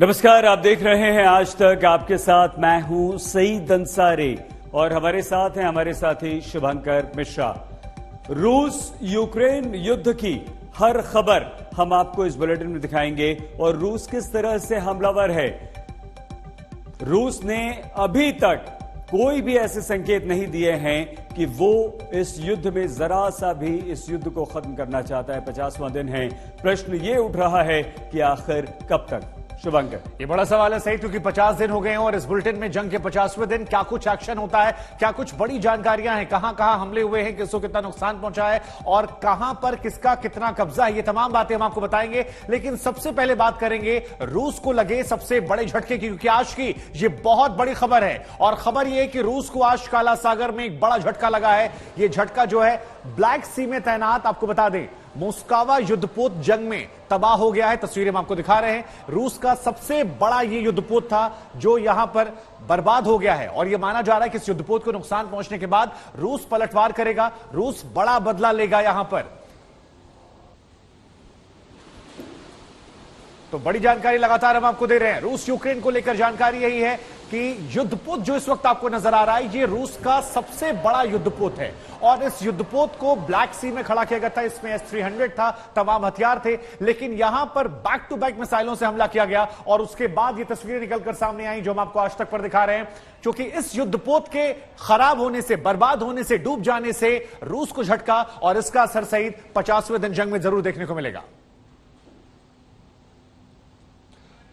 नमस्कार, आप देख रहे हैं आज तक। आपके साथ मैं हूं सईद अंसारी और हमारे साथ हैं हमारे साथी शुभंकर मिश्रा। रूस यूक्रेन युद्ध की हर खबर हम आपको इस बुलेटिन में दिखाएंगे और रूस किस तरह से हमलावर है। रूस ने अभी तक कोई भी ऐसे संकेत नहीं दिए हैं कि वो इस युद्ध में जरा सा भी इस युद्ध को खत्म करना चाहता है। 50वां दिन है। प्रश्न ये उठ रहा है कि आखिर कब तक। शुभंकर, ये बड़ा सवाल है सही, क्योंकि 50 दिन हो गए हैं और इस बुलेटिन में जंग के 50वें दिन क्या कुछ एक्शन होता है, क्या कुछ बड़ी जानकारियां हैं, कहां कहां हमले हुए हैं, किसको कितना नुकसान पहुंचा है और कहां पर किसका कितना कब्जा है, ये तमाम बातें हम आपको बताएंगे। लेकिन सबसे पहले बात करेंगे रूस को लगे सबसे बड़े झटके की, क्योंकि आज की ये बहुत बड़ी खबर है और खबर यह है कि रूस को आज काला सागर में एक बड़ा झटका लगा है। यह झटका जो है ब्लैक सी में तैनात, आपको बता दें, मोस्कवा युद्धपोत जंग में तबाह हो गया है। तस्वीरें हम आपको दिखा रहे हैं। रूस का सबसे बड़ा यह युद्धपोत था जो यहां पर बर्बाद हो गया है और यह माना जा रहा है कि इस युद्धपोत को नुकसान पहुंचने के बाद रूस पलटवार करेगा, रूस बड़ा बदला लेगा यहां पर। तो बड़ी जानकारी लगातार हम आपको दे रहे हैं। रूस यूक्रेन को लेकर जानकारी यही है कि युद्धपोत जो इस वक्त आपको नजर आ रहा है, ये रूस का सबसे बड़ा युद्धपोत है और इस युद्धपोत को ब्लैक सी में खड़ा किया गया था। इसमें S-300 था, तमाम हथियार थे, लेकिन यहां पर बैक टू बैक मिसाइलों से हमला किया गया और उसके बाद ये तस्वीरें निकलकर सामने आई जो हम आपको आज तक पर दिखा रहे हैं। क्योंकि इस युद्धपोत के खराब होने से, बर्बाद होने से, डूब जाने से रूस को झटका और इसका असर सहित 50वें दिन जंग में जरूर देखने को मिलेगा।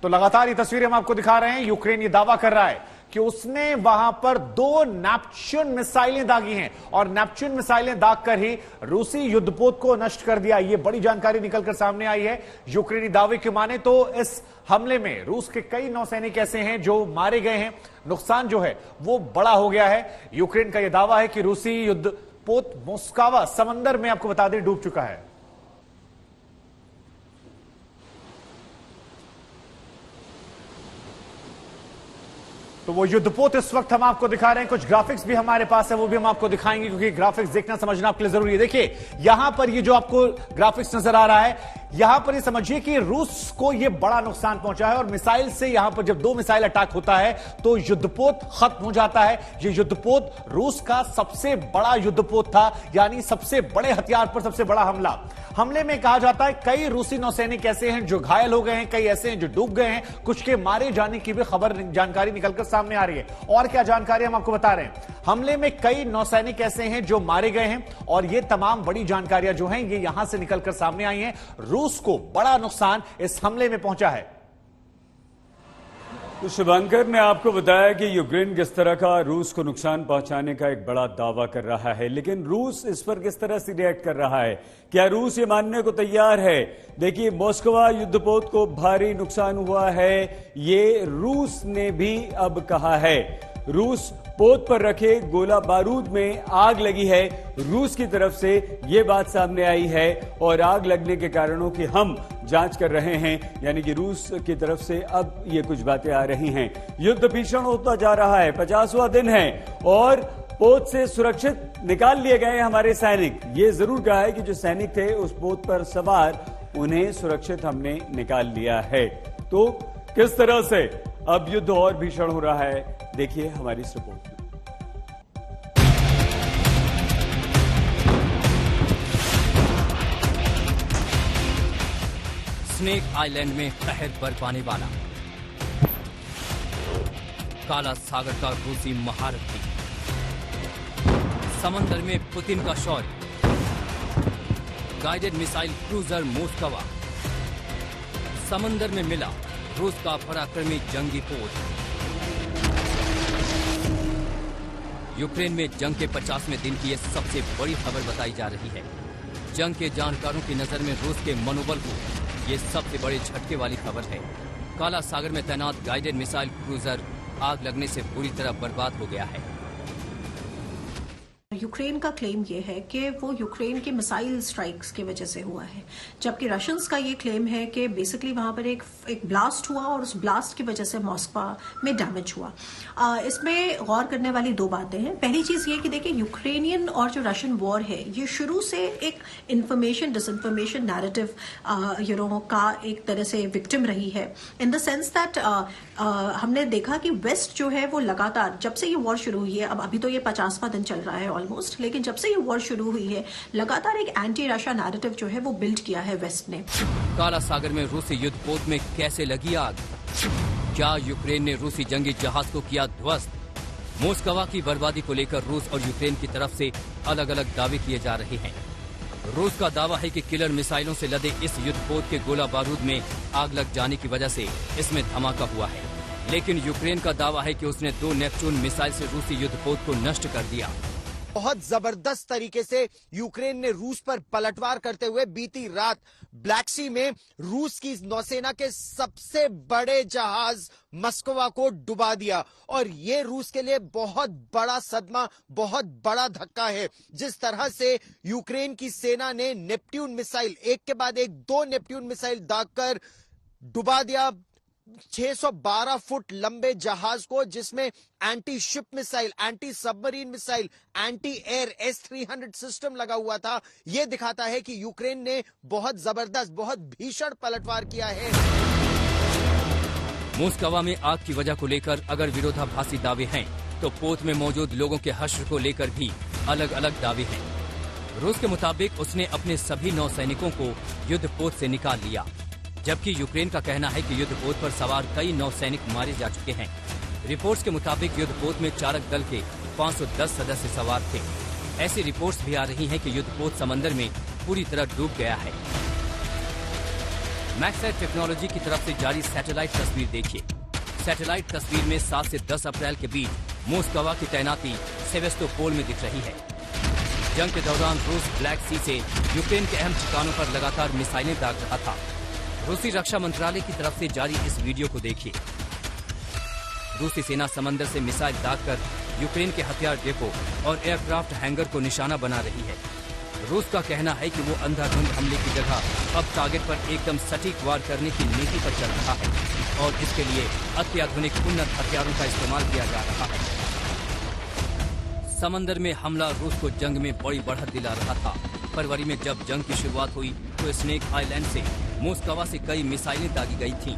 तो लगातार ये तस्वीरें हम आपको दिखा रहे हैं। यूक्रेन ये दावा कर रहा है कि उसने वहां पर 2 नेपच्यून मिसाइलें दागी हैं और नेपच्यून मिसाइलें दागकर ही रूसी युद्धपोत को नष्ट कर दिया। ये बड़ी जानकारी निकलकर सामने आई है। यूक्रेनी दावे के माने तो इस हमले में रूस के कई नौसैनिक ऐसे हैं जो मारे गए हैं। नुकसान जो है वो बड़ा हो गया है। यूक्रेन का यह दावा है कि रूसी युद्धपोत मोस्कवा समंदर में, आपको बता दें, डूब चुका है। तो वो युद्धपोत इस वक्त हम आपको दिखा रहे हैं। कुछ ग्राफिक्स भी हमारे पास है, वो भी हम आपको दिखाएंगे, क्योंकि ग्राफिक्स देखना समझना आपके लिए जरूरी है। देखिए यहां पर ये जो आपको ग्राफिक्स नजर आ रहा है, यहां पर ये समझिए कि रूस को ये बड़ा नुकसान पहुंचा है और मिसाइल से, यहां पर जब 2 मिसाइल अटैक होता है तो युद्धपोत खत्म हो जाता है। ये युद्धपोत रूस का सबसे बड़ा युद्धपोत था, यानी सबसे बड़े हथियार पर सबसे बड़ा हमला। हमले में कहा जाता है कई रूसी नौसैनिक ऐसे हैं जो घायल हो गए हैं, कई ऐसे हैं जो डूब गए हैं, कुछ के मारे जाने की भी खबर, जानकारी निकलकर सामने आ रही है। और क्या जानकारी हम आपको बता रहे हैं, हमले में कई नौसैनिक ऐसे हैं जो मारे गए हैं और ये तमाम बड़ी जानकारियां जो हैं ये यहां से निकलकर सामने आई हैं। रूस को बड़ा नुकसान इस हमले में पहुंचा है। तो शुभंकर ने आपको बताया कि यूक्रेन किस तरह का रूस को नुकसान पहुंचाने का एक बड़ा दावा कर रहा है, लेकिन रूस इस पर किस तरह से रिएक्ट कर रहा है? क्या रूस ये मानने को तैयार है? देखिए, मोस्कवा युद्धपोत को भारी नुकसान हुआ है, ये रूस ने भी अब कहा है। रूस पोत पर रखे गोला बारूद में आग लगी है, रूस की तरफ से यह बात सामने आई है और आग लगने के कारणों की हम जांच कर रहे हैं, यानी कि रूस की तरफ से अब ये कुछ बातें आ रही हैं। युद्ध भीषण होता जा रहा है, 50वां दिन है और पोत से सुरक्षित निकाल लिए गए हमारे सैनिक। ये जरूर कहा है कि जो सैनिक थे उस पोत पर सवार, उन्हें सुरक्षित हमने निकाल लिया है। तो किस तरह से अब युद्ध और भीषण हो रहा है, देखिए हमारी इस रिपोर्ट में। स्नेक आइलैंड में कहर बरपाने वाला काला सागर का रूसी महारथी, समंदर में पुतिन का शौर्य, गाइडेड मिसाइल क्रूजर मोस्कवा, समंदर में मिला रूस का पराक्रमी जंगी पोत। यूक्रेन में जंग के 50वें दिन की यह सबसे बड़ी खबर बताई जा रही है। जंग के जानकारों की नजर में रूस के मनोबल को ये सबसे बड़े झटके वाली खबर है। काला सागर में तैनात गाइडेड मिसाइल क्रूजर आग लगने से बुरी तरह बर्बाद हो गया है। यूक्रेन का क्लेम ये है कि वो यूक्रेन के मिसाइल स्ट्राइक्स की वजह से हुआ है, जबकि रशियंस का ये क्लेम है कि बेसिकली वहां पर एक ब्लास्ट हुआ और उस ब्लास्ट की वजह से मॉस्को में डैमेज हुआ। इसमें गौर करने वाली दो बातें हैं। पहली चीज ये कि देखिए, यूक्रेनियन और जो रशियन वॉर है ये शुरू से एक इंफॉर्मेशन डिसइंफॉर्मेशन नैरेटिव का एक तरह से विक्टिम रही है, इन द सेंस दैट हमने देखा कि वेस्ट जो है वो लगातार जब से ये वॉर शुरू हुई है, अब अभी तो ये 50वां दिन चल रहा है ऑलमोस्ट, लेकिन जब से ये वॉर शुरू हुई है लगातार एक एंटी रशिया नैरेटिव जो है वो बिल्ड किया है वेस्ट ने। काला सागर में रूसी युद्धपोत में कैसे लगी आग? क्या यूक्रेन ने रूसी जंगी जहाज को किया ध्वस्त? मोस्कवा की बर्बादी को लेकर रूस और यूक्रेन की तरफ से अलग अलग दावे किए जा रहे हैं। रूस का दावा है कि किलर मिसाइलों से लदे इस युद्धपोत के गोला बारूद में आग लग जाने की वजह से इसमें धमाका हुआ है, लेकिन यूक्रेन का दावा है कि उसने 2 नेपच्यून मिसाइल से रूसी युद्धपोत को नष्ट कर दिया। बहुत जबरदस्त तरीके से यूक्रेन ने रूस पर पलटवार करते हुए बीती रात ब्लैक सी में रूस की नौसेना के सबसे बड़े जहाज मस्कोवा को डुबा दिया, और ये रूस के लिए बहुत बड़ा सदमा, बहुत बड़ा धक्का है। जिस तरह से यूक्रेन की सेना ने नेपट्यून मिसाइल एक के बाद एक 2 नेपट्यून मिसाइल दागकर डुबा दिया 612 फुट लंबे जहाज को, जिसमें anti ship missile, anti submarine missile, anti air S-300 system लगा हुआ था। यह दिखाता है कि यूक्रेन ने बहुत जबरदस्त, बहुत भीषण पलटवार किया है। मोस्कवा में आग की वजह को लेकर अगर विरोधाभासी दावे हैं, तो पोत में मौजूद लोगों के हश्र को लेकर भी अलग अलग दावे हैं। रूस के मुताबिक उसने अपने सभी नौसैनिकों को युद्धपोत से निकाल लिया, जबकि यूक्रेन का कहना है कि युद्धपोत पर सवार कई नौसैनिक मारे जा चुके हैं। रिपोर्ट्स के मुताबिक युद्धपोत में चालक दल के 510 सदस्य सवार थे। ऐसी रिपोर्ट्स भी आ रही हैं कि युद्धपोत समंदर में पूरी तरह डूब गया है। मैक्सैट टेक्नोलॉजी की तरफ से जारी सैटेलाइट तस्वीर देखिए। सैटेलाइट तस्वीर में 7 से 10 अप्रैल के बीच मोस्कवा की तैनाती सेवेस्तोपोल में दिख रही है। जंग के दौरान रूस ब्लैक सी से यूक्रेन के अहम ठिकानों पर लगातार मिसाइलें दाग रहा था। रूसी रक्षा मंत्रालय की तरफ से जारी इस वीडियो को देखिए। रूसी सेना समंदर से मिसाइल दागकर यूक्रेन के हथियार डिपो और एयरक्राफ्ट हैंगर को निशाना बना रही है। रूस का कहना है कि वो अंधाधुंध हमले की जगह अब टारगेट पर एकदम सटीक वार करने की नीति पर चल रहा है, और इसके लिए अत्याधुनिक उन्नत हथियारों का इस्तेमाल किया जा रहा है। समंदर में हमला रूस को जंग में बड़ी बढ़त दिला रहा था। फरवरी में जब जंग की शुरुआत हुई तो स्नेक आइलैंड से मोस्कवा से कई मिसाइलें दागी गई थीं।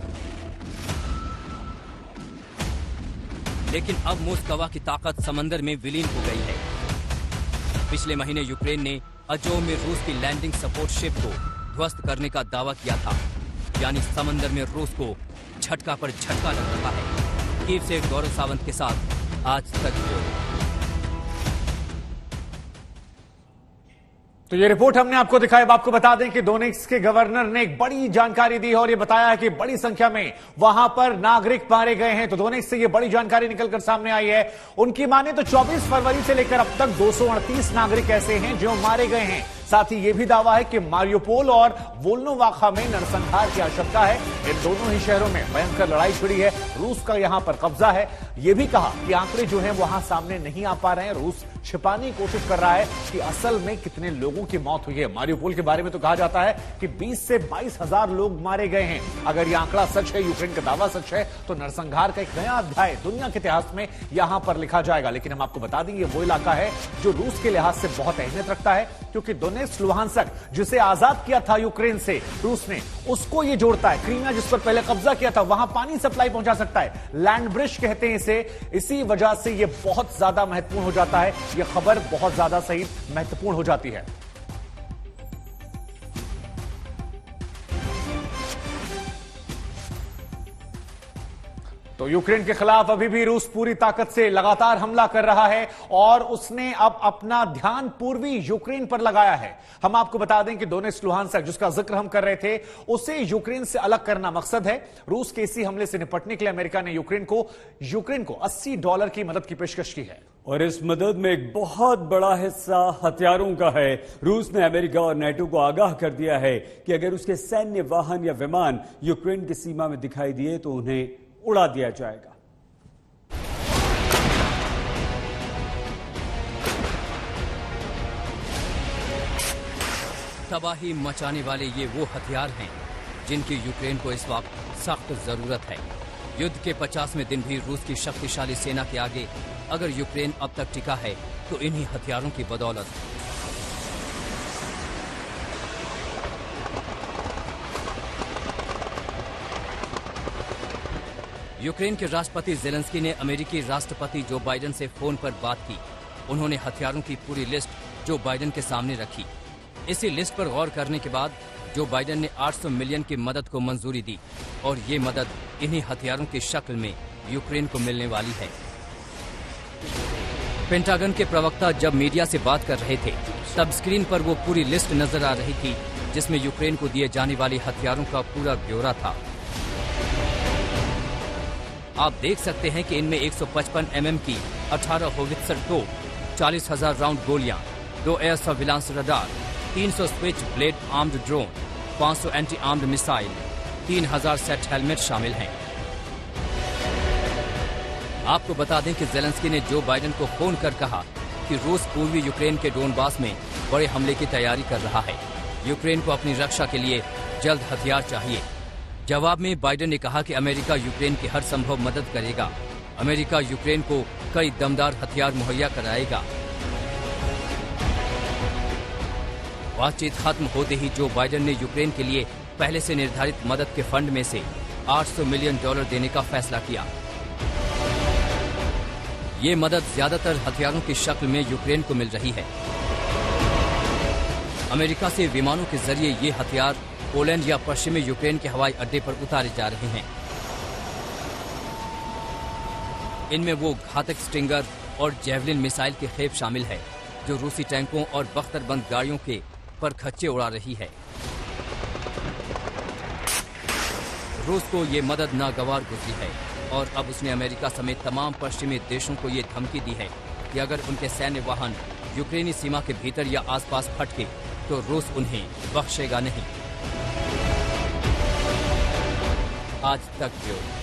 लेकिन अब मोस्कवा की ताकत समंदर में विलीन हो गई है। पिछले महीने यूक्रेन ने अजोव में रूस की लैंडिंग सपोर्ट शिप को ध्वस्त करने का दावा किया था, यानी समंदर में रूस को झटका पर झटका लग रहा है। कीव से गौरव सावंत के साथ आज तक। तो ये रिपोर्ट हमने आपको दिखाई। अब आपको बता दें कि डोनेट्स्क के गवर्नर ने एक बड़ी जानकारी दी है और ये बताया है कि बड़ी संख्या में वहां पर नागरिक मारे गए हैं। तो डोनेट्स्क से ये बड़ी जानकारी निकलकर सामने आई है। उनकी माने तो 24 फरवरी से लेकर अब तक 238 नागरिक ऐसे हैं जो मारे गए हैं। साथ ही यह भी दावा है कि मारियोपोल और वोल्नोवाखा में नरसंहार की आशंका है। इन दोनों ही शहरों में भयंकर लड़ाई छिड़ी है। रूस का यहां पर कब्जा है। यह भी कहा कि आंकड़े जो हैं वहां सामने नहीं आ पा रहे हैं। रूस छिपाने की कोशिश कर रहा है कि असल में कितने लोगों की मौत हुई है। मारियोपोल के बारे में तो कहा जाता है कि 20 से 22 हजार लोग मारे गए हैं। अगर यह आंकड़ा सच है, यूक्रेन का दावा सच है, तो नरसंहार का एक नया अध्याय दुनिया के इतिहास में यहां पर लिखा जाएगा। लेकिन हम आपको बता देंगे वो इलाका है जो रूस के लिहाज से बहुत अहमियत रखता है, क्योंकि डोनेट्स्क लुहांस्क जिसे आजाद किया था यूक्रेन से रूस ने, उसको ये जोड़ता है। क्रीमिया जिस पर पहले कब्जा किया था, वहां पानी सप्लाई पहुंचा सकता है। लैंड ब्रिज कहते हैं इसे। इसी वजह से यह बहुत ज्यादा महत्वपूर्ण हो जाता है। यह खबर बहुत ज्यादा सही महत्वपूर्ण हो जाती है। तो यूक्रेन के खिलाफ अभी भी रूस पूरी ताकत से लगातार हमला कर रहा है और उसने अब अपना ध्यान पूर्वी यूक्रेन पर लगाया है। हम आपको बता दें कि डोनेट्स्क लुहांस्क जिसका जिक्र हम कर रहे थे, उसे यूक्रेन से अलग करना मकसद है। रूस के इसी हमले से निपटने के लिए अमेरिका ने यूक्रेन को $80 की मदद की पेशकश की है। और इस मदद में एक बहुत बड़ा हिस्सा हथियारों का है। रूस ने अमेरिका और नेटो को आगाह कर दिया है कि अगर उसके सैन्य वाहन या विमान यूक्रेन की सीमा में दिखाई दिए तो उन्हें उड़ा दिया जाएगा। तबाही मचाने वाले ये वो हथियार हैं जिनकी यूक्रेन को इस वक्त सख्त जरूरत है। युद्ध के 50वें दिन भी रूस की शक्तिशाली सेना के आगे अगर यूक्रेन अब तक टिका है तो इन्हीं हथियारों की बदौलत। यूक्रेन के राष्ट्रपति जेलेंस्की ने अमेरिकी राष्ट्रपति जो बाइडेन से फोन पर बात की। उन्होंने हथियारों की पूरी लिस्ट जो बाइडेन के सामने रखी। इसी लिस्ट पर गौर करने के बाद जो बाइडेन ने 800 मिलियन की मदद को मंजूरी दी और ये मदद इन्हीं हथियारों की शक्ल में यूक्रेन को मिलने वाली है। पेंटागन के प्रवक्ता जब मीडिया से बात कर रहे थे तब स्क्रीन पर वो पूरी लिस्ट नजर आ रही थी जिसमें यूक्रेन को दिए जाने वाले हथियारों का पूरा ब्यौरा था। आप देख सकते हैं कि इनमें 155 mm की 18 होवित्जर तोप, 40,000 राउंड गोलियां, 2 air surveillance radar, 300 switch blade armed drone, 500 anti armed missile, 3000 set helmet शामिल हैं। आपको बता दें कि जेलेंस्की ने जो बाइडेन को फोन कर कहा कि रूस पूर्वी यूक्रेन के डोनबास में बड़े हमले की तैयारी कर रहा है। यूक्रेन को अपनी रक्षा के लिए जल्द हथियार चाहिए। जवाब में बाइडेन ने कहा कि अमेरिका यूक्रेन की हर संभव मदद करेगा। अमेरिका यूक्रेन को कई दमदार हथियार मुहैया कराएगा। बातचीत खत्म होते ही जो बाइडेन ने यूक्रेन के लिए पहले से निर्धारित मदद के फंड में से $800 मिलियन देने का फैसला किया। ये मदद ज्यादातर हथियारों की शक्ल में यूक्रेन को मिल रही है। अमेरिका से विमानों के जरिए ये हथियार पोलैंड या पश्चिमी यूक्रेन के हवाई अड्डे पर उतारे जा रहे हैं। इनमें वो घातक स्टिंगर और जेवलिन मिसाइल के खेप शामिल है जो रूसी टैंकों और बख्तरबंद गाड़ियों के पर खच्चे उड़ा रही है। रूस को ये मदद नागवार गुजरी है और अब उसने अमेरिका समेत तमाम पश्चिमी देशों को ये धमकी दी है कि अगर उनके सैन्य वाहन यूक्रेनी सीमा के भीतर या आसपास फटके तो रूस उन्हें बख्शेगा नहीं। आज तक ब्यूरो।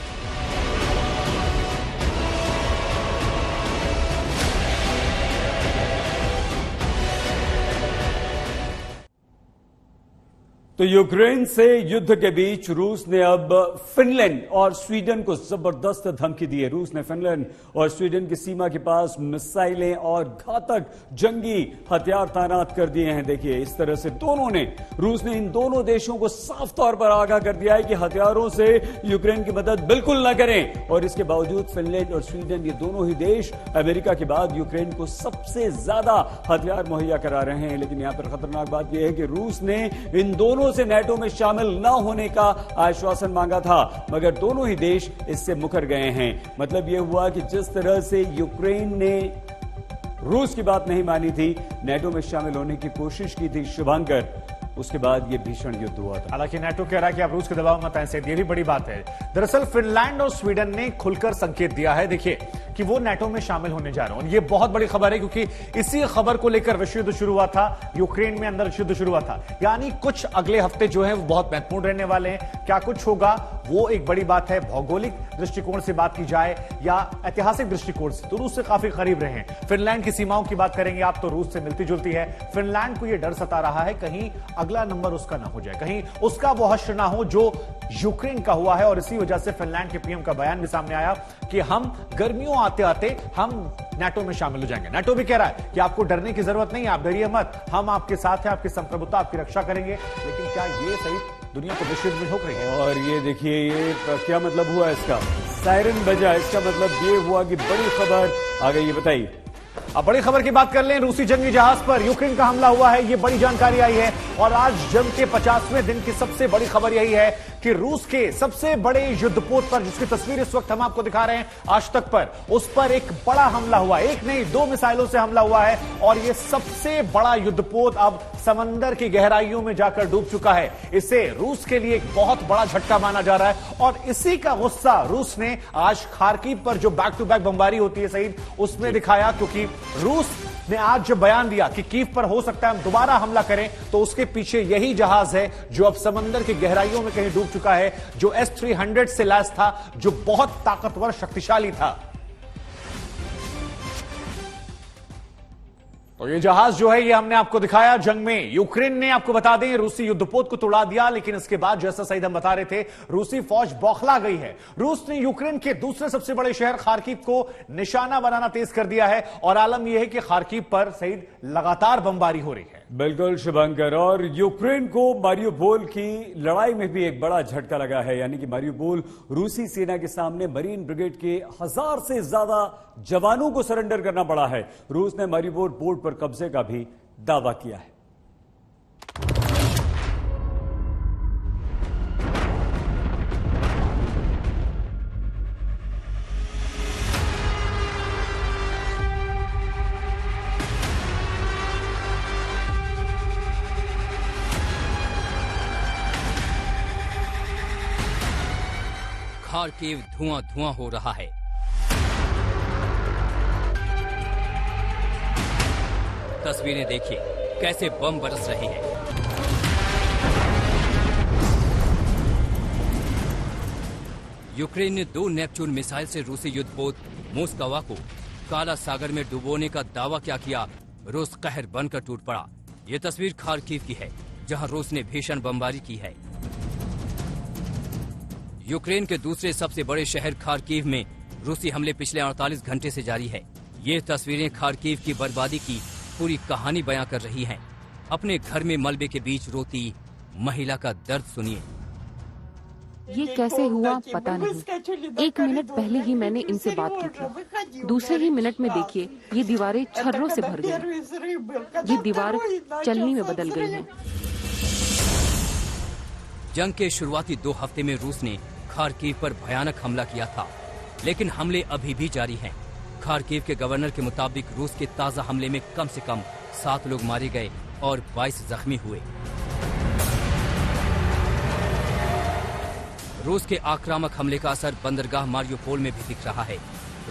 तो यूक्रेन से युद्ध के बीच रूस ने अब फिनलैंड और स्वीडन को जबरदस्त धमकी दी है। रूस ने फिनलैंड और स्वीडन की सीमा के पास मिसाइलें और घातक जंगी हथियार तैनात कर दिए हैं। देखिए, इस तरह से रूस ने इन दोनों देशों को साफ तौर पर आगाह कर दिया है कि हथियारों से यूक्रेन की मदद बिल्कुल न करें। और इसके बावजूद फिनलैंड और स्वीडन, ये दोनों ही देश अमेरिका के बाद यूक्रेन को सबसे ज्यादा हथियार मुहैया करा रहे हैं। लेकिन यहां पर खतरनाक बात यह है कि रूस ने इन दोनों से नेटो में शामिल न होने का आश्वासन मांगा था, मगर दोनों ही देश इससे मुकर गए हैं। मतलब यह हुआ कि जिस तरह से यूक्रेन ने रूस की बात नहीं मानी थी, नेटो में शामिल होने की कोशिश की थी शुभंकर, उसके बाद यह भीषण युद्ध हुआ था। हालांकि नेटो कह रहा है कि आप रूस के दबाव मत आएं, ये भी बड़ी बात है। दरअसल फिनलैंड और स्वीडन ने खुलकर संकेत दिया है, देखिए, कि वो नेटो में शामिल होने जा रहे हैं। ये बहुत बड़ी खबर है क्योंकि इसी खबर को लेकर विश्व युद्ध शुरू हुआ था, यूक्रेन में अंदर युद्ध शुरू हुआ था। यानी कुछ अगले हफ्ते जो है वो बहुत महत्वपूर्ण रहने वाले हैं। क्या कुछ होगा वो एक बड़ी बात है। भौगोलिक दृष्टिकोण से बात की जाए या ऐतिहासिक दृष्टिकोण से तो रूस से काफी करीब रहे हैं। फिनलैंड की सीमाओं की बात करेंगे आप तो रूस से मिलती जुलती है। फिनलैंड को यह डर सता रहा है कहीं अगला नंबर उसका ना हो जाए, कहीं उसका वो हश्र ना हो जो यूक्रेन का हुआ है। और इसी वजह से फिनलैंड के पीएम का बयान भी सामने आया कि हम गर्मियों आते आते हम नेटो में शामिल हो जाएंगे। नेटो भी कह रहा है कि आपको डरने की जरूरत नहीं है, आप डरिए मत, हम आपके साथ हैं, आपकी संप्रभुता, आपकी रक्षा करेंगे। लेकिन क्या ये सही दुनिया को विश्व युद्ध में ठोक रही है? और ये देखिए, ये क्या मतलब हुआ इसका, सायरन बजा, इसका मतलब ये हुआ कि बड़ी खबर आ गई। ये बताइए। अब बड़ी खबर की बात कर लें। रूसी जंगी जहाज पर यूक्रेन का हमला हुआ है, ये बड़ी जानकारी आई है। और आज जंग के 50वें दिन की सबसे बड़ी खबर यही है कि रूस के सबसे बड़े युद्धपोत पर, जिसकी तस्वीर इस वक्त हम आपको दिखा रहे हैं आज तक पर, उस पर एक बड़ा हमला हुआ। एक नहीं, 2 मिसाइलों से हमला हुआ है। और यह सबसे बड़ा युद्धपोत अब समंदर की गहराइयों में जाकर डूब चुका है। इसे रूस के लिए एक बहुत बड़ा झटका माना जा रहा है। और इसी का गुस्सा रूस ने आज खार्किव पर जो बैक टू बैक बमबारी होती है सईद, उसमें दिखाया। क्योंकि रूस ने आज जब बयान दिया कि कीव पर हो सकता है हम दोबारा हमला करें, तो उसके पीछे यही जहाज है जो अब समंदर की गहराइयों में कहीं डूब चुका है, जो S-300 से लैस था, जो बहुत ताकतवर, शक्तिशाली था। तो ये जहाज जो है ये हमने आपको दिखाया जंग में। यूक्रेन ने, आपको बता दें, रूसी युद्धपोत को तोड़ा दिया, लेकिन इसके बाद जैसा सईद हम बता रहे थे, रूसी फौज बौखला गई है। रूस ने यूक्रेन के दूसरे सबसे बड़े शहर खार्किव को निशाना बनाना तेज कर दिया है और आलम यह है कि खार्किव पर सईद लगातार बमबारी हो रही है। बिल्कुल शुभंकर, और यूक्रेन को मारियोपोल की लड़ाई में भी एक बड़ा झटका लगा है, यानी कि मारियोपोल रूसी सेना के सामने मरीन ब्रिगेड के 1000 से ज्यादा जवानों को सरेंडर करना पड़ा है। रूस ने मारियोपोल पोर्ट पर कब्जे का भी दावा किया है। खार्किव धुआं धुआं हो रहा है। तस्वीरें देखिए कैसे बम बरस रहे हैं। यूक्रेन ने 2 नेपच्यून मिसाइल से रूसी युद्धपोत मोस्कवा को काला सागर में डुबोने का दावा क्या किया, रूस कहर बनकर टूट पड़ा। ये तस्वीर खार्किव की है, जहां रूस ने भीषण बमबारी की है। यूक्रेन के दूसरे सबसे बड़े शहर खार्किव में रूसी हमले पिछले 48 घंटे से जारी है। ये तस्वीरें खार्किव की बर्बादी की पूरी कहानी बयां कर रही हैं। अपने घर में मलबे के बीच रोती महिला का दर्द सुनिए। ये कैसे हुआ पता नहीं। 1 मिनट पहले ही मैंने इनसे बात की थी, दूसरे ही मिनट में देखिए ये दीवारें छर्रों से भर गई। ये दीवार चलनी में बदल गई है। जंग के शुरुआती 2 हफ्ते में रूस ने खार्किव पर भयानक हमला किया था, लेकिन हमले अभी भी जारी हैं। खार्किव के गवर्नर के मुताबिक रूस के ताजा हमले में कम से कम 7 लोग मारे गए और 22 जख्मी हुए। रूस के आक्रामक हमले का असर बंदरगाह मारियोपोल में भी दिख रहा है।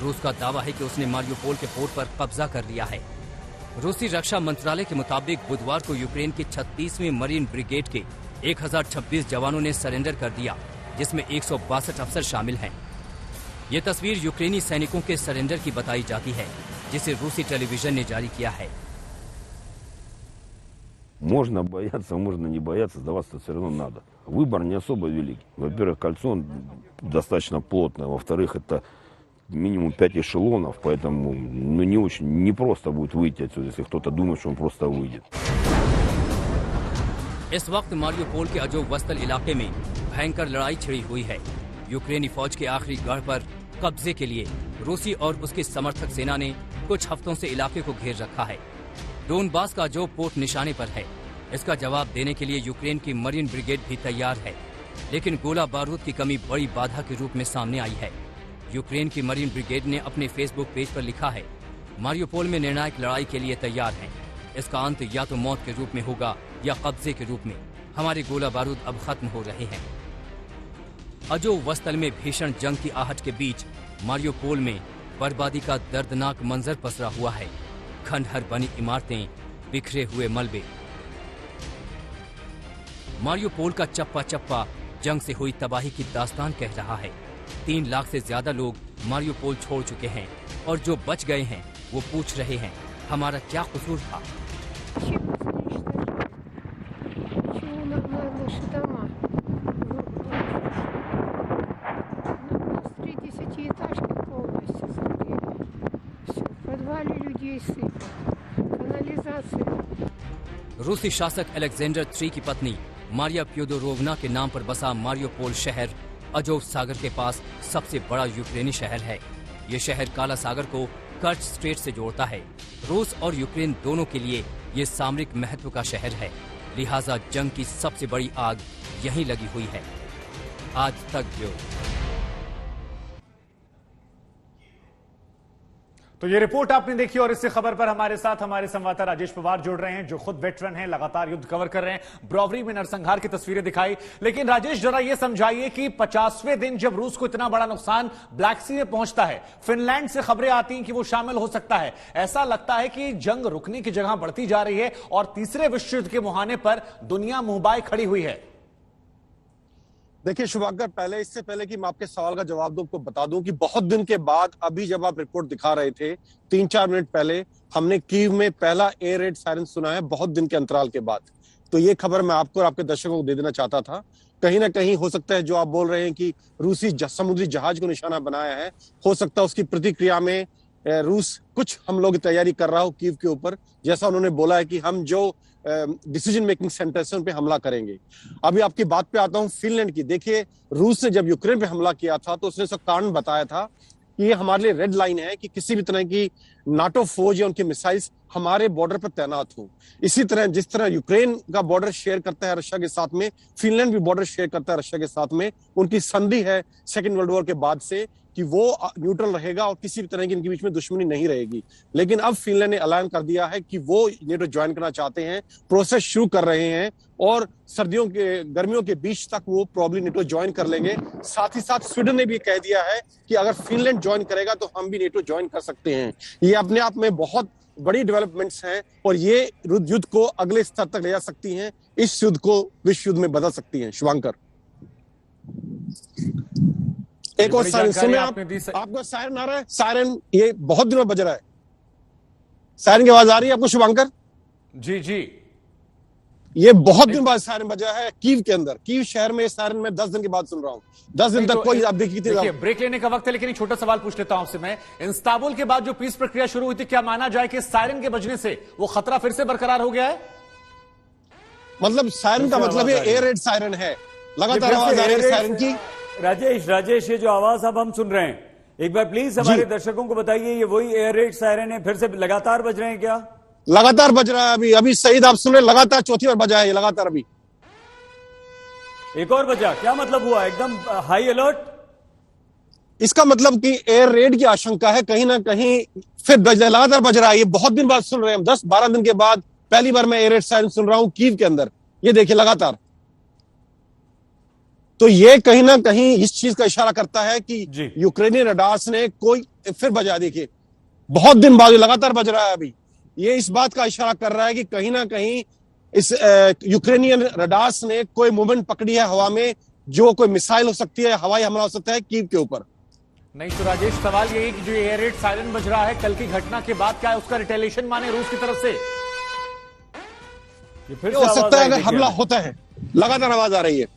रूस का दावा है कि उसने मारियोपोल के पोर्ट पर कब्जा कर लिया है। रूसी रक्षा मंत्रालय के मुताबिक बुधवार को यूक्रेन की 36वीं मरीन ब्रिगेड के 1026 जवानों ने सरेंडर कर दिया, जिसमें 162 अफसर शामिल हैं। ये तस्वीर यूक्रेनी सैनिकों के सरेंडर की बताई जाती है, जिसे रूसी टेलीविजन ने जारी किया है। Можно бояться, можно не бояться, сдаваться все равно надо. Выбор не особо великий. Во-первых, кольцо достаточно плотное, во-вторых, это минимум 5 эшелонов, поэтому не очень непросто будет выйти отсюда, если кто-то думает, что он просто выйдет. इस वक्त मारियोपोल के अजोवस्तल इलाके में भयंकर लड़ाई छिड़ी हुई है। यूक्रेनी फौज के आखिरी गढ़ पर कब्जे के लिए रूसी और उसकी समर्थक सेना ने कुछ हफ्तों से इलाके को घेर रखा है। डोनबास का जो पोर्ट निशाने पर है, इसका जवाब देने के लिए यूक्रेन की मरीन ब्रिगेड भी तैयार है, लेकिन गोला बारूद की कमी बड़ी बाधा के रूप में सामने आई है। यूक्रेन की मरीन ब्रिगेड ने अपने फेसबुक पेज पर लिखा है, मारियोपोल में निर्णायक लड़ाई के लिए तैयार हैं। इसका अंत या तो मौत के रूप में होगा या कब्जे के रूप में। हमारे गोला बारूद अब खत्म हो रहे हैं। अजोवस्तल में भीषण जंग की आहट के बीच मारियोपोल में बर्बादी का दर्दनाक मंजर पसरा हुआ है। खंडहर बनी इमारतें, बिखरे हुए मलबे। मारियोपोल का चप्पा चप्पा जंग से हुई तबाही की दास्तान कह रहा है। 3 लाख से ज्यादा लोग मारियोपोल छोड़ चुके हैं और जो बच गए हैं वो पूछ रहे हैं, हमारा क्या कसूर था। रूसी शासक अलेक्जेंडर III की पत्नी मारिया प्योदोरोवना के नाम पर बसा मारियोपोल शहर अजोव सागर के पास सबसे बड़ा यूक्रेनी शहर है। ये शहर काला सागर को कर्च स्ट्रेट से जोड़ता है। रूस और यूक्रेन दोनों के लिए ये सामरिक महत्व का शहर है, लिहाजा जंग की सबसे बड़ी आग यहीं लगी हुई है। आज तक ब्यूरो। तो ये रिपोर्ट आपने देखी और इससे खबर पर हमारे साथ हमारे संवाददाता राजेश पवार जुड़ रहे हैं, जो खुद वेटरन हैं, लगातार युद्ध कवर कर रहे हैं। ब्रोवरी में नरसंहार की तस्वीरें दिखाई, लेकिन राजेश जरा ये समझाइए कि 50वें दिन जब रूस को इतना बड़ा नुकसान ब्लैक सी में पहुंचता है, फिनलैंड से खबरें आती हैं कि वो शामिल हो सकता है। ऐसा लगता है कि जंग रुकने की जगह बढ़ती जा रही है और तीसरे विश्व युद्ध के मुहाने पर दुनिया मुंह बाए खड़ी हुई है। देखिए शुभंकर, पहले इससे पहले कि मैं आपके सवाल का जवाब दूं, आपको बता दूं कि बहुत दिन के बाद अभी जब आप रिपोर्ट दिखा रहे थे 3-4 मिनट पहले हमने कीव में पहला एयर रेड सायरन सुना है, बहुत दिन के अंतराल के बाद। तो ये खबर मैं आपको और आपके दर्शकों को दे देना चाहता था। कहीं ना कहीं हो सकता है जो आप बोल रहे हैं कि रूसी समुद्री जहाज को निशाना बनाया है, हो सकता है उसकी प्रतिक्रिया में रूस कुछ हमलों की तैयारी कर रहा हो कीव के ऊपर। जैसा उन्होंने बोला है कि हम जो डिसीजन मेकिंग सेंटर है उन पे हमला करेंगे। अभी आपकी बात पे आता हूं फिनलैंड की। देखिए, रूस ने जब यूक्रेन पे हमला किया था तो उसने उसका कारण बताया था कि ये हमारे लिए रेड लाइन है कि किसी भी तरह की नाटो फौज या उनके मिसाइल्स हमारे बॉर्डर पर तैनात हो। इसी तरह जिस तरह यूक्रेन का बॉर्डर शेयर करता है रशिया के साथ में, फिनलैंड भी बॉर्डर शेयर करता है रशिया के साथ में। उनकी संधि है सेकेंड वर्ल्ड वॉर के बाद से कि वो न्यूट्रल रहेगा और किसी भी तरह की इनके बीच में दुश्मनी नहीं रहेगी। लेकिन अब फिनलैंड ने ऐलान कर दिया है कि वो नेटो ज्वाइन करना चाहते हैं, प्रोसेस शुरू कर रहे हैं और गर्मियों के बीच तक वो प्रॉब्ली नेटो ज्वाइन कर लेंगे। साथ ही साथ स्वीडन ने भी कह दिया है कि अगर फिनलैंड ज्वाइन करेगा तो हम भी नेटो ज्वाइन कर सकते हैं। ये अपने आप में बहुत बड़ी डेवलपमेंट्स हैं और ये युद्ध को अगले स्तर तक ले जा सकती हैं, इस युद्ध को विश्व युद्ध में बदल सकती हैं। शुभंकर, एक और सायरन सुने आपको सायरन आ रहा है? सायरन ये बहुत दिनों बज रहा है। सायरन की आवाज आ रही है आपको शुभंकर? जी जी, ये बहुत दिन बाद सायरन बजा है कीव के अंदर। कीव शहर में सायरन मैं 10 दिन के बाद सुन रहा हूं। 10 दिन तक कोई आप देखिए ब्रेक लेने का वक्त है, लेकिन एक छोटा सवाल पूछ लेता हूं आपसे मैं। इस्तांबुल के बाद जो पीस प्रक्रिया शुरू हुई थी, क्या माना जाए कि सायरन के बजने से वो खतरा फिर से बरकरार हो गया है? मतलब सायरन का मतलब ये एयर रेड सायरन है, लगातार आवाज आ रही है सायरन की। राजेश, ये जो आवाज अब हम सुन रहे हैं, एक बार प्लीज हमारे दर्शकों को बताइए, ये वही एयर रेड सायरन है? फिर से लगातार बज रहे हैं क्या? लगातार बज रहा है। अभी सईद आप सुन रहे, लगातार चौथी बार बजा है ये लगातार। अभी एक और बजा, क्या मतलब हुआ? एकदम हाई अलर्ट? इसका मतलब कि एयर रेड की आशंका है कहीं ना कहीं, फिर लगातार बज रहा है। ये बहुत दिन बाद सुन रहे हैं हम, 10-12 दिन के बाद पहली बार मैं एयर रेड सायरन सुन रहा हूं कीव के अंदर। ये देखिए लगातार। तो ये कहीं ना कहीं इस चीज का इशारा करता है कि यूक्रेनी रडार्स ने कोई फिर बजा। देखिए बहुत दिन बाद लगातार बज रहा है अभी। ये इस बात का इशारा कर रहा है कि कहीं ना कहीं इस यूक्रेनियन रडार्स ने कोई मूवमेंट पकड़ी है हवा में, जो कोई मिसाइल हो सकती है, हवाई हमला हो सकता है कीव के ऊपर। नहीं तो राजेश, सवाल यही कि जो एयर रेड सायरन बज रहा है कल की घटना के बाद, क्या उसका रिटेलिएशन माने रूस की तरफ से? ये फिर हो सकता है अगर हमला होता है। लगातार आवाज आ रही है।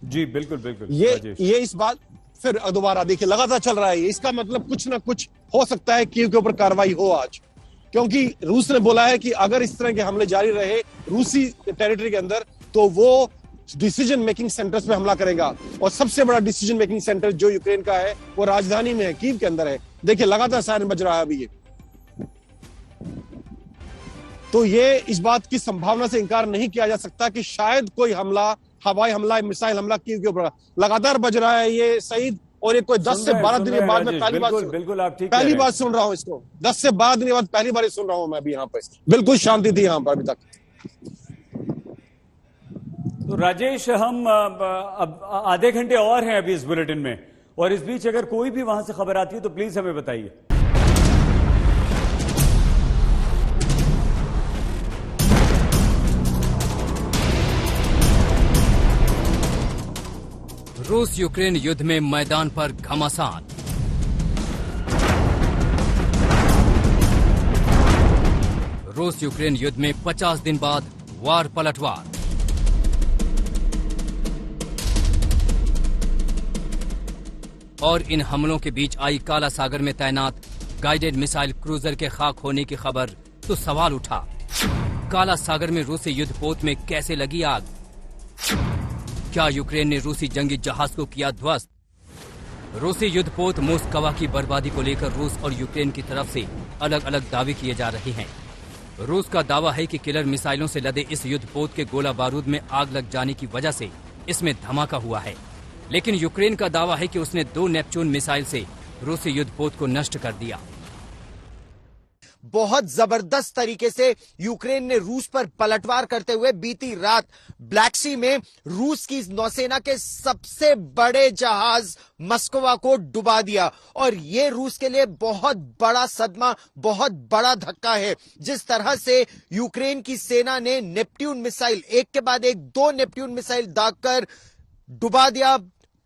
जी बिल्कुल। ये इस बात फिर दोबारा देखिए लगातार चल रहा है। इसका मतलब कुछ ना कुछ हो सकता है कीव के ऊपर कार्रवाई हो आज, क्योंकि रूस ने बोला है कि अगर इस तरह के हमले जारी रहे रूसी टेरिटरी के अंदर तो वो डिसीजन मेकिंग सेंटर्स पे हमला करेगा। और सबसे बड़ा डिसीजन मेकिंग सेंटर जो यूक्रेन का है वो राजधानी में है, कीव के अंदर है। देखिए लगातार सायरन बज रहा है अभी। ये तो ये इस बात की संभावना से इंकार नहीं किया जा सकता कि शायद कोई हमला, हवाई हमला, मिसाइल हमला कीव के ऊपर लगातार बज रहा है ये सईद। और ये कोई 10 से 12 दिन के बाद में पहली बार सुन रहा हूं इसको। 10 से 12 दिन के बाद पहली बार सुन रहा हूं मैं अभी यहाँ पे। बिल्कुल शांति थी यहाँ पर अभी तक। तो राजेश, हम अब आधे घंटे और हैं अभी इस बुलेटिन में, और इस बीच अगर कोई भी वहां से खबर आती है तो प्लीज हमें बताइए। रूस यूक्रेन युद्ध में मैदान पर घमासान। रूस यूक्रेन युद्ध में 50 दिन बाद वार पलटवार। और इन हमलों के बीच आई काला सागर में तैनात गाइडेड मिसाइल क्रूजर के खाक होने की खबर, तो सवाल उठा, काला सागर में रूसी युद्धपोत में कैसे लगी आग? क्या यूक्रेन ने रूसी जंगी जहाज को किया ध्वस्त? रूसी युद्धपोत मोस्कवा की बर्बादी को लेकर रूस और यूक्रेन की तरफ से अलग अलग दावे किए जा रहे हैं। रूस का दावा है कि किलर मिसाइलों से लदे इस युद्धपोत के गोला बारूद में आग लग जाने की वजह से इसमें धमाका हुआ है, लेकिन यूक्रेन का दावा है कि उसने 2 नेपच्यून मिसाइल से रूसी युद्धपोत को नष्ट कर दिया। बहुत जबरदस्त तरीके से यूक्रेन ने रूस पर पलटवार करते हुए बीती रात ब्लैक सी में रूस की नौसेना के सबसे बड़े जहाज मस्कोवा को डुबा दिया। और यह रूस के लिए बहुत बड़ा सदमा, बहुत बड़ा धक्का है। जिस तरह से यूक्रेन की सेना ने नेपट्यून मिसाइल, एक के बाद एक 2 नेपट्यून मिसाइल दागकर डुबा दिया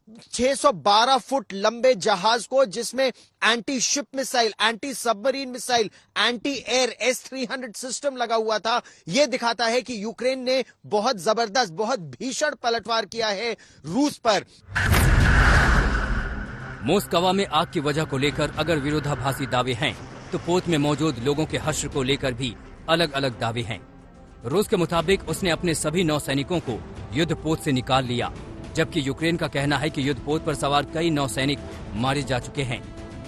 612 फुट लंबे जहाज को, जिसमें anti ship missile, anti submarine missile, anti air S-300 system लगा हुआ था। यह दिखाता है कि यूक्रेन ने बहुत जबरदस्त, बहुत भीषण पलटवार किया है रूस पर। मोस्कवा में आग की वजह को लेकर अगर विरोधाभासी दावे हैं, तो पोत में मौजूद लोगों के हश्र को लेकर भी अलग अलग दावे हैं। रूस के मुताबिक उसने अपने सभी नौसैनिकों को युद्धपोत से निकाल लिया, जबकि यूक्रेन का कहना है कि युद्धपोत पर सवार कई नौसैनिक मारे जा चुके हैं।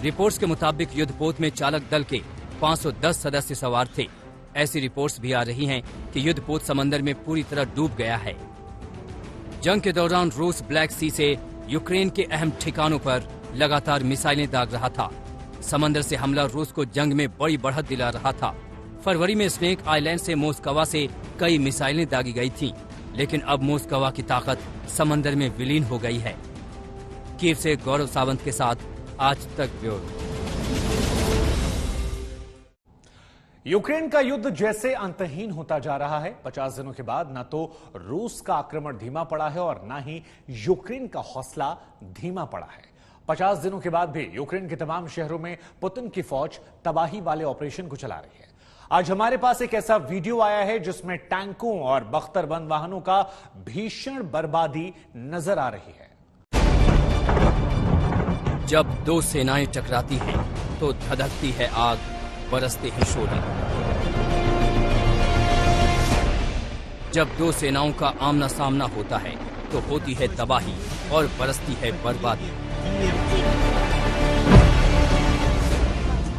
रिपोर्ट्स के मुताबिक युद्धपोत में चालक दल के 510 सदस्य सवार थे। ऐसी रिपोर्ट्स भी आ रही हैं कि युद्धपोत समंदर में पूरी तरह डूब गया है। जंग के दौरान रूस ब्लैक सी से यूक्रेन के अहम ठिकानों पर लगातार मिसाइलें दाग रहा था। समंदर से हमला रूस को जंग में बड़ी बढ़त दिला रहा था। फरवरी में स्नेक आइलैंड से मोस्कवा से कई मिसाइलें दागी गई थीं, लेकिन अब मोस्कवा की ताकत समंदर में विलीन हो गई है। कीव से गौरव सावंत के साथ आज तक ब्यूरो। यूक्रेन का युद्ध जैसे अंतहीन होता जा रहा है, 50 दिनों के बाद न तो रूस का आक्रमण धीमा पड़ा है और न ही यूक्रेन का हौसला धीमा पड़ा है। 50 दिनों के बाद भी यूक्रेन के तमाम शहरों में पुतिन की फौज तबाही वाले ऑपरेशन को चला रही है। आज हमारे पास एक ऐसा वीडियो आया है जिसमें टैंकों और बख्तरबंद वाहनों का भीषण बर्बादी नजर आ रही है। जब दो सेनाएं टकराती हैं, तो धधकती है आग, बरसते हैं शोले। जब दो सेनाओं का आमना सामना होता है, तो होती है तबाही और बरसती है बर्बादी।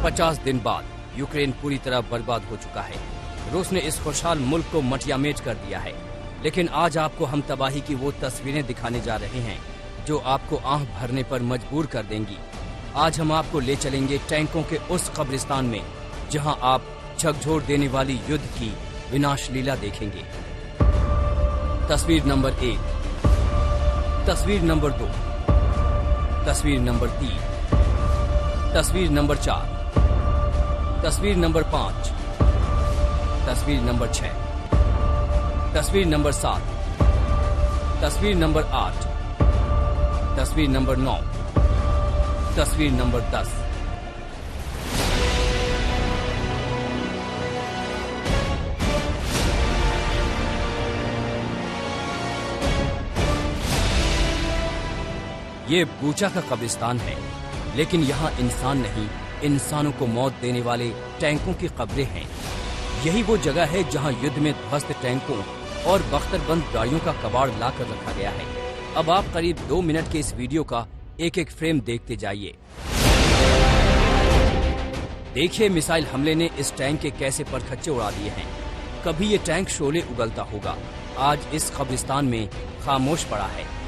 50 दिन बाद यूक्रेन पूरी तरह बर्बाद हो चुका है। रूस ने इस खुशहाल मुल्क को मटियामेट कर दिया है। लेकिन आज आपको हम तबाही की वो तस्वीरें दिखाने जा रहे हैं जो आपको आंख भरने पर मजबूर कर देंगी। आज हम आपको ले चलेंगे टैंकों के उस कब्रिस्तान में जहां आप झकझोर देने वाली युद्ध की विनाश लीला देखेंगे। तस्वीर नंबर 1, तस्वीर नंबर 2, तस्वीर नंबर 3, तस्वीर नंबर 4, तस्वीर नंबर 5, तस्वीर नंबर 6, तस्वीर नंबर 7, तस्वीर नंबर 8, तस्वीर नंबर 9, तस्वीर नंबर 10। ये बूचा का कब्रिस्तान है, लेकिन यहाँ इंसान नहीं, इंसानों को मौत देने वाले टैंकों की कब्रें हैं। यही वो जगह है जहाँ युद्ध में ध्वस्त टैंकों और बख्तरबंद गाड़ियों का कबाड़ लाकर रखा गया है। अब आप करीब 2 मिनट के इस वीडियो का एक एक फ्रेम देखते जाइए। देखिए मिसाइल हमले ने इस टैंक के कैसे परखच्चे उड़ा दिए हैं। कभी ये टैंक शोले उगलता होगा, आज इस कब्रिस्तान में खामोश पड़ा है।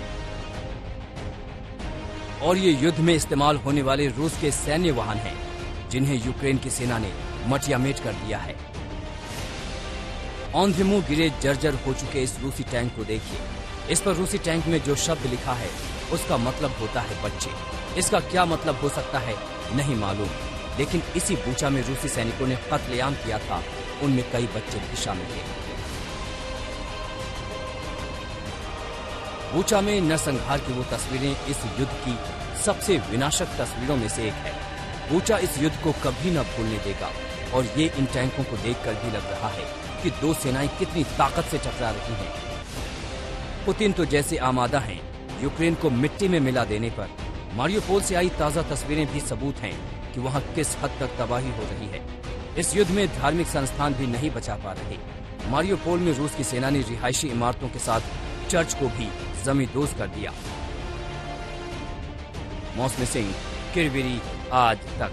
और ये युद्ध में इस्तेमाल होने वाले रूस के सैन्य वाहन हैं, जिन्हें यूक्रेन की सेना ने मटियामेट कर दिया है। औंधे मुंह गिरे जर्जर हो चुके इस रूसी टैंक को देखिए। इस पर रूसी टैंक में जो शब्द लिखा है उसका मतलब होता है बच्चे। इसका क्या मतलब हो सकता है नहीं मालूम, लेकिन इसी बूचा में रूसी सैनिकों ने कत्लेआम किया था, उनमें कई बच्चे भी शामिल थे। बूचा में नरसंहार की वो तस्वीरें इस युद्ध की सबसे विनाशक तस्वीरों में से एक है। बूचा इस युद्ध को कभी न भूलने देगा और ये इन टैंकों को देखकर भी लग रहा है कि दो सेनाएं कितनी ताकत से टकरा रही हैं। पुतिन तो जैसे आमादा हैं यूक्रेन को मिट्टी में मिला देने पर। मारियोपोल से आई ताजा तस्वीरें भी सबूत हैं कि वहां किस हद तक तबाही हो रही है। इस युद्ध में धार्मिक संस्थान भी नहीं बचा पा रहे। मारियोपोल में रूस की सेना ने रिहायशी इमारतों के साथ चर्च को भी जमींदोज कर दिया। मौसमी सिंह, किरविरी, आज तक।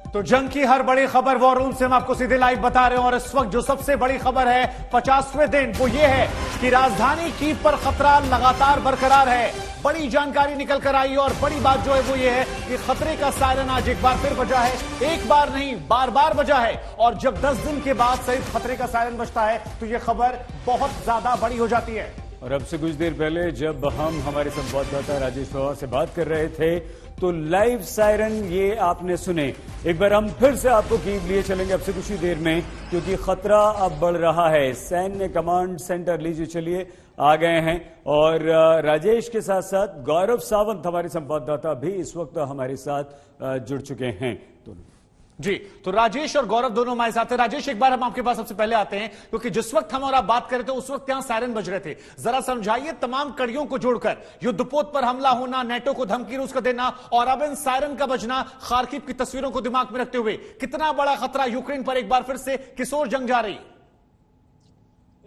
तो जंग की हर बड़ी खबर वॉर रूम से हम आपको सीधे लाइव बता रहे हैं और इस वक्त जो सबसे बड़ी खबर है 50वें दिन वो ये है कि राजधानी कीव पर खतरा लगातार बरकरार है। बड़ी जानकारी निकल कर आई और बड़ी बात जो है वो ये है कि खतरे का सायरन आज एक बार फिर बजा है। एक बार नहीं, बार बार बजा है और जब 10 दिन के बाद सही खतरे का सायरन बजता है तो ये खबर बहुत ज्यादा बड़ी हो जाती है। और अब से कुछ देर पहले जब हम हमारे संवाददाता राजेश पवार से बात कर रहे थे तो लाइव सायरन ये आपने सुने। एक बार हम फिर से आपको कीव लिए चलेंगे अब से कुछ ही देर में, क्योंकि खतरा अब बढ़ रहा है। सैन्य कमांड सेंटर लीजिए चलिए आ गए हैं और राजेश के साथ साथ गौरव सावंत हमारे संवाददाता भी इस वक्त हमारे साथ जुड़ चुके हैं। जी, तो राजेश और गौरव दोनों हमारे साथ हैं। राजेश, एक बार हम आपके पास सबसे पहले आते हैं, क्योंकि जिस वक्त हम और आप बात कर रहे थे उस वक्त यहां सायरन बज रहे थे। जरा समझाइए तमाम कड़ियों को जोड़कर, युद्धपोत पर हमला होना, नेटो को धमकी रूस को देना और अब इन सायरन का बजना, खार्किव की तस्वीरों को दिमाग में रखते हुए कितना बड़ा खतरा यूक्रेन पर एक बार फिर से किसोर जंग जा रही है?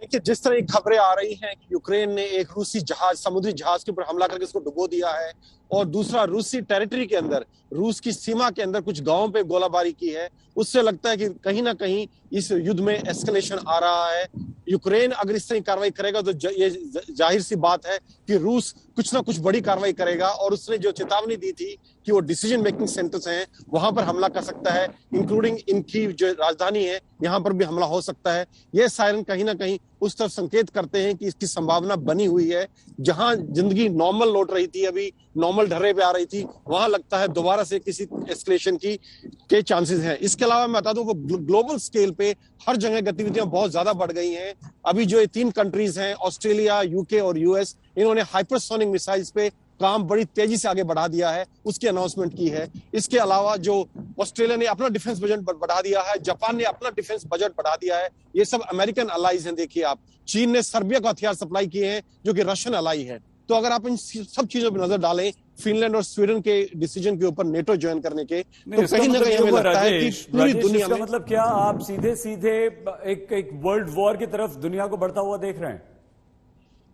देखिए, जिस तरह की खबरें आ रही हैं कि यूक्रेन ने एक रूसी जहाज, समुद्री जहाज के ऊपर हमला करके उसको डुबो दिया है और दूसरा रूसी टेरिटरी के अंदर, रूस की सीमा के अंदर कुछ गांवों पे गोलाबारी की है, उससे लगता है कि कहीं ना कहीं इस युद्ध में एस्केलेशन आ रहा है। यूक्रेन अगर इस तरह की कार्रवाई करेगा तो ये जाहिर सी बात है कि रूस कुछ ना कुछ बड़ी कार्रवाई करेगा और उसने जो चेतावनी दी थी कि वो डिसीजन मेकिंग सेंटर्स हैं वहां पर हमला कर सकता है, इंक्लूडिंग इनकी जो राजधानी है यहां पर भी हमला हो सकता है। यह सायरन कहीं ना कहीं उस तरफ संकेत करते हैं कि इसकी संभावना बनी हुई है। जहां जिंदगी नॉर्मल लौट रही थी, अभी नॉर्मल ढर्रे पे आ रही थी, वहां लगता है दोबारा से किसी एस्केलेशन के चांसेस हैं। इसके अलावा मैं बता दूं वो ग्लोबल स्केल पे हर जगह गतिविधियां बहुत ज्यादा बढ़ गई हैं। अभी जो ये 3 कंट्रीज हैं, ऑस्ट्रेलिया, यूके और यूएस, इन्होंने हाइपरसोनिक मिसाइल्स पे काम बड़ी तेजी से आगे बढ़ा दिया है, उसकी अनाउंसमेंट की है। इसके अलावा जो ऑस्ट्रेलिया ने अपना डिफेंस बजट बढ़ा दिया है, जापान ने अपना डिफेंस बजट बढ़ा दिया है, ये सब अमेरिकन अलाइज हैं। देखिए आप, चीन ने सर्बिया को हथियार सप्लाई किए हैं जो कि रशियन अलाई है। तो अगर आप इन सब चीजों पर नजर डालें, फिनलैंड और स्वीडन के डिसीजन के ऊपर नेटो ज्वाइन करने के, तो कहीं ना कहीं हमें लगता है कि पूरी दुनिया में, मतलब क्या आप सीधे सीधे एक वर्ल्ड वॉर की तरफ दुनिया को बढ़ता हुआ देख रहे हैं?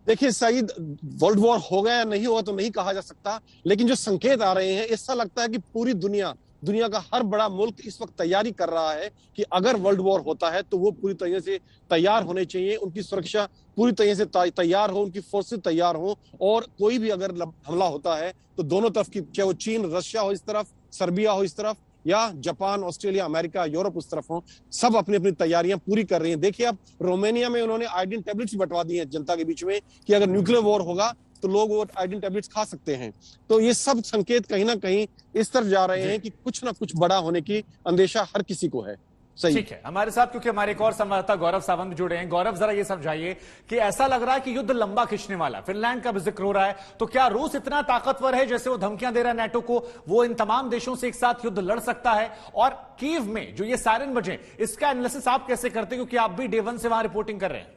देखिए सईद, वर्ल्ड वॉर हो गया या नहीं हुआ तो नहीं कहा जा सकता, लेकिन जो संकेत आ रहे हैं ऐसा लगता है कि पूरी दुनिया का हर बड़ा मुल्क इस वक्त तैयारी कर रहा है कि अगर वर्ल्ड वॉर होता है तो वो पूरी तरह से तैयार होने चाहिए, उनकी सुरक्षा पूरी तरह से तैयार हो, उनकी फोर्सेस तैयार हो। और कोई भी अगर हमला होता है तो दोनों तरफ की, चाहे वो चीन रशिया हो इस तरफ, सर्बिया हो इस तरफ, या जापान, ऑस्ट्रेलिया, अमेरिका, यूरोप उस तरफ हो, सब अपनी अपनी तैयारियां पूरी कर रही हैं। देखिए अब रोमानिया में उन्होंने आयोडीन टैबलेट्स बंटवा दी हैं जनता के बीच में कि अगर न्यूक्लियर वॉर होगा तो लोग वो आयोडीन टैबलेट्स खा सकते हैं। तो ये सब संकेत कहीं ना कहीं इस तरफ जा रहे हैं कि कुछ ना कुछ बड़ा होने की अंदेशा हर किसी को है। सही, ठीक है, हमारे साथ क्योंकि हमारे एक और संवाददाता गौरव सावंत जुड़े हैं। गौरव, जरा ये समझाइए कि ऐसा लग रहा है कि युद्ध लंबा खींचने वाला, फिनलैंड का भी जिक्र हो रहा है, तो क्या रूस इतना ताकतवर है जैसे वो धमकियां दे रहा है नेटो को, वो इन तमाम देशों से एक साथ युद्ध लड़ सकता है? और कीव में जो ये सायरन बजे, इसका एनालिसिस आप कैसे करते हैं, क्योंकि आप भी डे 1 से वहां रिपोर्टिंग कर रहे हैं?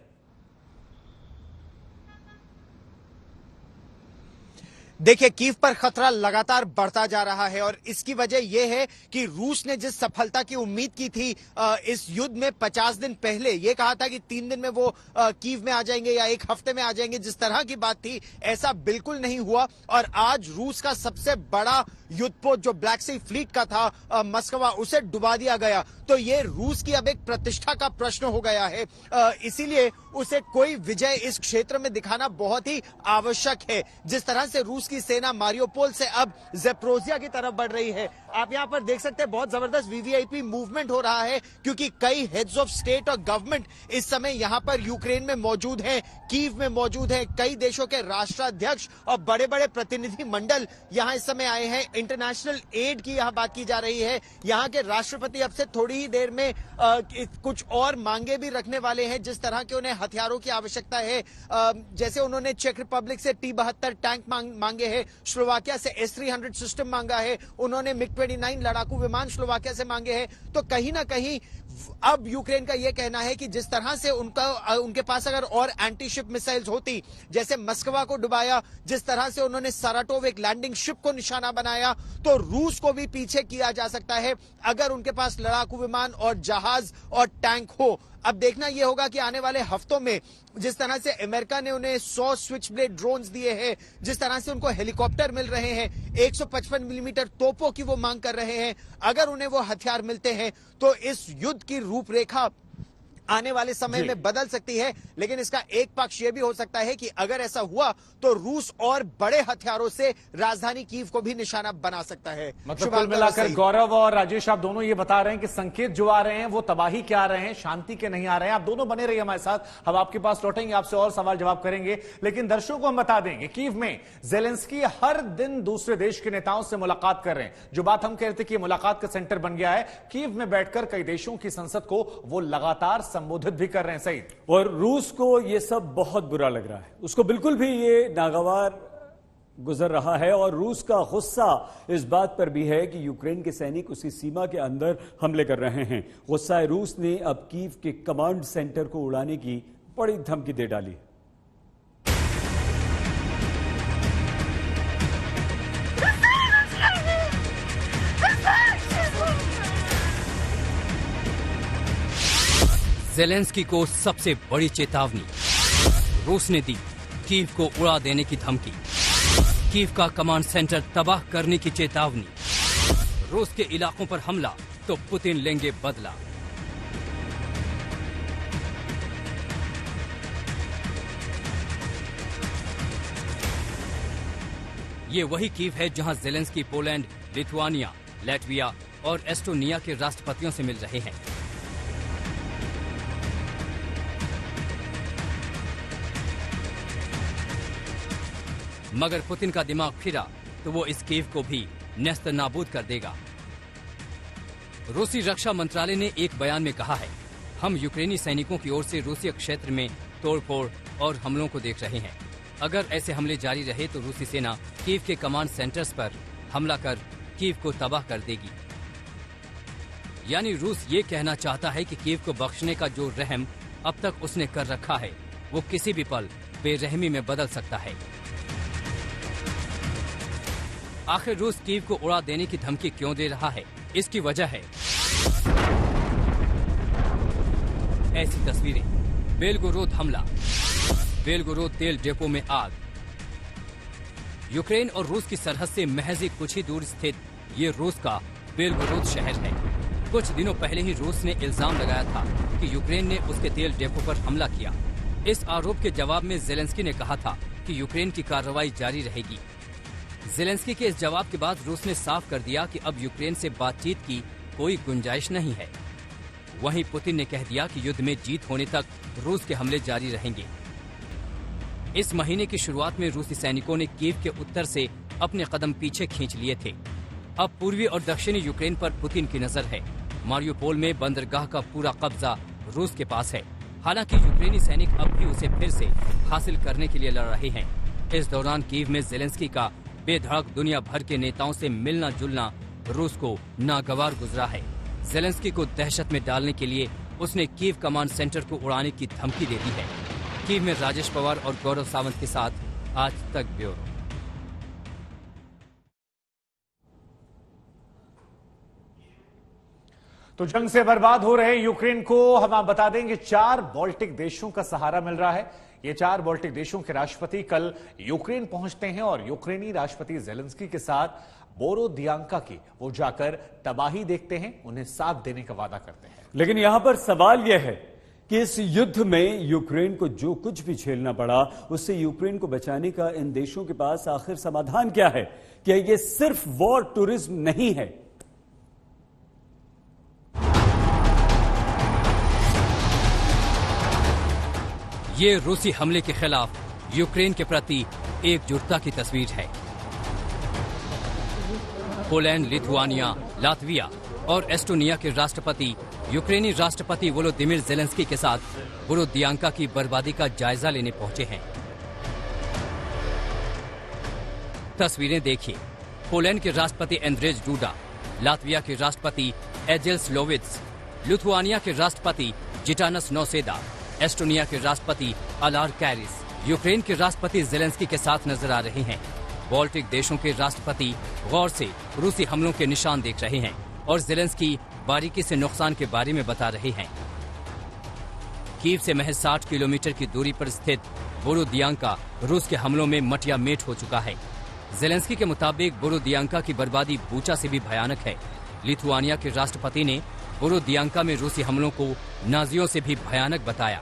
देखिए, कीव पर खतरा लगातार बढ़ता जा रहा है और इसकी वजह यह है कि रूस ने जिस सफलता की उम्मीद की थी इस युद्ध में 50 दिन पहले, ये कहा था कि 3 दिन में वो कीव में आ जाएंगे या 1 हफ्ते में आ जाएंगे, जिस तरह की बात थी ऐसा बिल्कुल नहीं हुआ। और आज रूस का सबसे बड़ा युद्धपोत जो ब्लैक सी फ्लीट का था मस्कवा, उसे डुबा दिया गया। तो ये रूस की अब एक प्रतिष्ठा का प्रश्न हो गया है, इसीलिए उसे कोई विजय इस क्षेत्र में दिखाना बहुत ही आवश्यक है। जिस तरह से रूस की सेना मारियोपोल से अब ज़ेप्रोजिया की तरफ बढ़ रही है, आप यहां पर देख सकते हैं बहुत जबरदस्त वीवीआईपी मूवमेंट हो रहा है, क्योंकि कई हेड्स ऑफ स्टेट और गवर्नमेंट इस समय यहां पर यूक्रेन में मौजूद हैं, कीव में मौजूद हैं। कई देशों के राष्ट्राध्यक्ष और बड़े बड़े प्रतिनिधि मंडल यहां इस समय आए हैं। इंटरनेशनल एड की यहां बात की जा रही है। यहां के राष्ट्रपति अब से थोड़ी ही देर में कुछ और मांगे भी रखने वाले हैं, जिस तरह के उन्हें हथियारों की आवश्यकता है। जैसे उन्होंने चेक रिपब्लिक से T-72 टैंक मांगे हैं, स्लोवाकिया से S-300 सिस्टम मांगा है, उन्होंने MiG-29 लड़ाकू विमान स्लोवाकिया से मांगे हैं। तो कहीं ना कहीं अब यूक्रेन का यह कहना है कि जिस तरह से उनके पास अगर और एंटी शिप मिसाइल्स होती, जैसे मस्कवा को डुबाया, जिस तरह से उन्होंने साराटोव एक लैंडिंग शिप को निशाना बनाया, तो रूस को भी पीछे किया जा सकता है अगर उनके पास लड़ाकू विमान और जहाज और टैंक हो। अब देखना यह होगा कि आने वाले हफ्तों में जिस तरह से अमेरिका ने उन्हें 100 स्विच ब्लेड ड्रोन्स दिए हैं, जिस तरह से उनको हेलीकॉप्टर मिल रहे हैं, 155 मिलीमीटर तोपों की वो मांग कर रहे हैं, अगर उन्हें वो हथियार मिलते हैं तो इस युद्ध की रूपरेखा आने वाले समय में बदल सकती है, लेकिन इसका एक पक्ष यह भी हो सकता है कि अगर ऐसा हुआ तो रूस और बड़े हथियारों से राजधानी कीव को भी निशाना बना सकता है। मतलब कुल मिलाकर गौरव और राजेश, आप दोनों ये बता रहे हैं कि संकेत जो आ रहे हैं वो तबाही के आ रहे हैं, शांति के नहीं आ रहे हैं। आप दोनों बने रहिए हमारे साथ, हम आपके पास लौटेंगे, आपसे और सवाल जवाब करेंगे। लेकिन दर्शकों को हम बता देंगे, कीव में ज़ेलेंस्की हर दिन दूसरे देश के नेताओं से मुलाकात कर रहे हैं। जो बात हम कह रहे थे कि मुलाकात का सेंटर बन गया है, कीव में बैठकर कई देशों की संसद को वो लगातार संबोधित भी कर रहे हैं। सही, और रूस को यह सब बहुत बुरा लग रहा है, उसको बिल्कुल भी ये नागवार गुजर रहा है। और रूस का गुस्सा इस बात पर भी है कि यूक्रेन के सैनिक उसी सीमा के अंदर हमले कर रहे हैं। गुस्सा रूस ने अब कीव के कमांड सेंटर को उड़ाने की बड़ी धमकी दे डाली। ज़ेलेंस्की को सबसे बड़ी चेतावनी, रूस ने दी कीव को उड़ा देने की धमकी, कीव का कमांड सेंटर तबाह करने की चेतावनी, रूस के इलाकों पर हमला तो पुतिन लेंगे बदला। ये वही कीव है जहां ज़ेलेंस्की पोलैंड, लिथुआनिया, लैटविया और एस्टोनिया के राष्ट्रपतियों से मिल रहे हैं। मगर पुतिन का दिमाग फिरा तो वो इस कीव को भी नेस्त नाबूद कर देगा। रूसी रक्षा मंत्रालय ने एक बयान में कहा है, हम यूक्रेनी सैनिकों की ओर से रूसी क्षेत्र में तोड़फोड़ और हमलों को देख रहे हैं। अगर ऐसे हमले जारी रहे तो रूसी सेना कीव के कमांड सेंटर्स पर हमला कर कीव को तबाह कर देगी। यानी रूस ये कहना चाहता है कि कीव को बख्शने का जो रहम अब तक उसने कर रखा है वो किसी भी पल बेरहमी में बदल सकता है। आखिर रूस कीव को उड़ा देने की धमकी क्यों दे रहा है? इसकी वजह है ऐसी तस्वीरें, बेलगोरोद हमला, बेलगोरोद तेल डिपो में आग। यूक्रेन और रूस की सरहद से महज कुछ ही दूर स्थित ये रूस का बेलगोरोद शहर है। कुछ दिनों पहले ही रूस ने इल्जाम लगाया था कि यूक्रेन ने उसके तेल डिपो पर हमला किया। इस आरोप के जवाब में ज़ेलेंस्की ने कहा था कि यूक्रेन की कार्रवाई जारी रहेगी। ज़ेलेंस्की के इस जवाब के बाद रूस ने साफ कर दिया कि अब यूक्रेन से बातचीत की कोई गुंजाइश नहीं है। वहीं पुतिन ने कह दिया कि युद्ध में जीत होने तक रूस के हमले जारी रहेंगे। इस महीने की शुरुआत में रूसी सैनिकों ने कीव के उत्तर से अपने कदम पीछे खींच लिए थे। अब पूर्वी और दक्षिणी यूक्रेन पर पुतिन की नजर है। मारियोपोल में बंदरगाह का पूरा कब्जा रूस के पास है। हालांकि यूक्रेनी सैनिक अब भी उसे फिर से हासिल करने के लिए लड़ रहे हैं। इस दौरान कीव में ज़ेलेंस्की का बेधड़क दुनिया भर के नेताओं से मिलना जुलना रूस को नागवार गुजरा है। ज़ेलेंस्की को दहशत में डालने के लिए उसने कीव कमांड सेंटर को उड़ाने की धमकी दे दी है। कीव में राजेश पवार और गौरव सावंत के साथ आज तक ब्यूरो। तो जंग से बर्बाद हो रहे यूक्रेन को हम आप बता देंगे 4 बाल्टिक देशों का सहारा मिल रहा है। ये 4 बाल्टिक देशों के राष्ट्रपति कल यूक्रेन पहुंचते हैं और यूक्रेनी राष्ट्रपति ज़ेलेंस्की के साथ बोरोदियांका की वो जाकर तबाही देखते हैं, उन्हें साथ देने का वादा करते हैं। लेकिन यहां पर सवाल यह है कि इस युद्ध में यूक्रेन को जो कुछ भी झेलना पड़ा उससे यूक्रेन को बचाने का इन देशों के पास आखिर समाधान क्या है? क्या ये सिर्फ वॉर टूरिज्म नहीं है? ये रूसी हमले के खिलाफ यूक्रेन के प्रति एकजुटता की तस्वीर है। पोलैंड, लिथुआनिया, लातविया और एस्टोनिया के राष्ट्रपति यूक्रेनी राष्ट्रपति वोलोदिमिर ज़ेलेंस्की के साथ बोरोदियांका की बर्बादी का जायजा लेने पहुंचे हैं। तस्वीरें देखिए। पोलैंड के राष्ट्रपति एंड्रेज डूडा, लातविया के राष्ट्रपति एजेल्स लोविट्स, लिथुआनिया के राष्ट्रपति जिटानस नौसेदा, एस्टोनिया के राष्ट्रपति अलार कैरिस यूक्रेन के राष्ट्रपति ज़ेलेंस्की के साथ नजर आ रहे हैं। बाल्टिक देशों के राष्ट्रपति गौर से रूसी हमलों के निशान देख रहे हैं और ज़ेलेंस्की बारीकी से नुकसान के बारे में बता रहे हैं। कीव से महज 60 किलोमीटर की दूरी पर स्थित बोरोदियांका रूस के हमलों में मटिया मेट हो चुका है। ज़ेलेंस्की के मुताबिक बोरोदियांका की बर्बादी बूचा से भी भयानक है। लिथुआनिया के राष्ट्रपति ने बोरोदियांका में रूसी हमलों को नाजियों से भी भयानक बताया।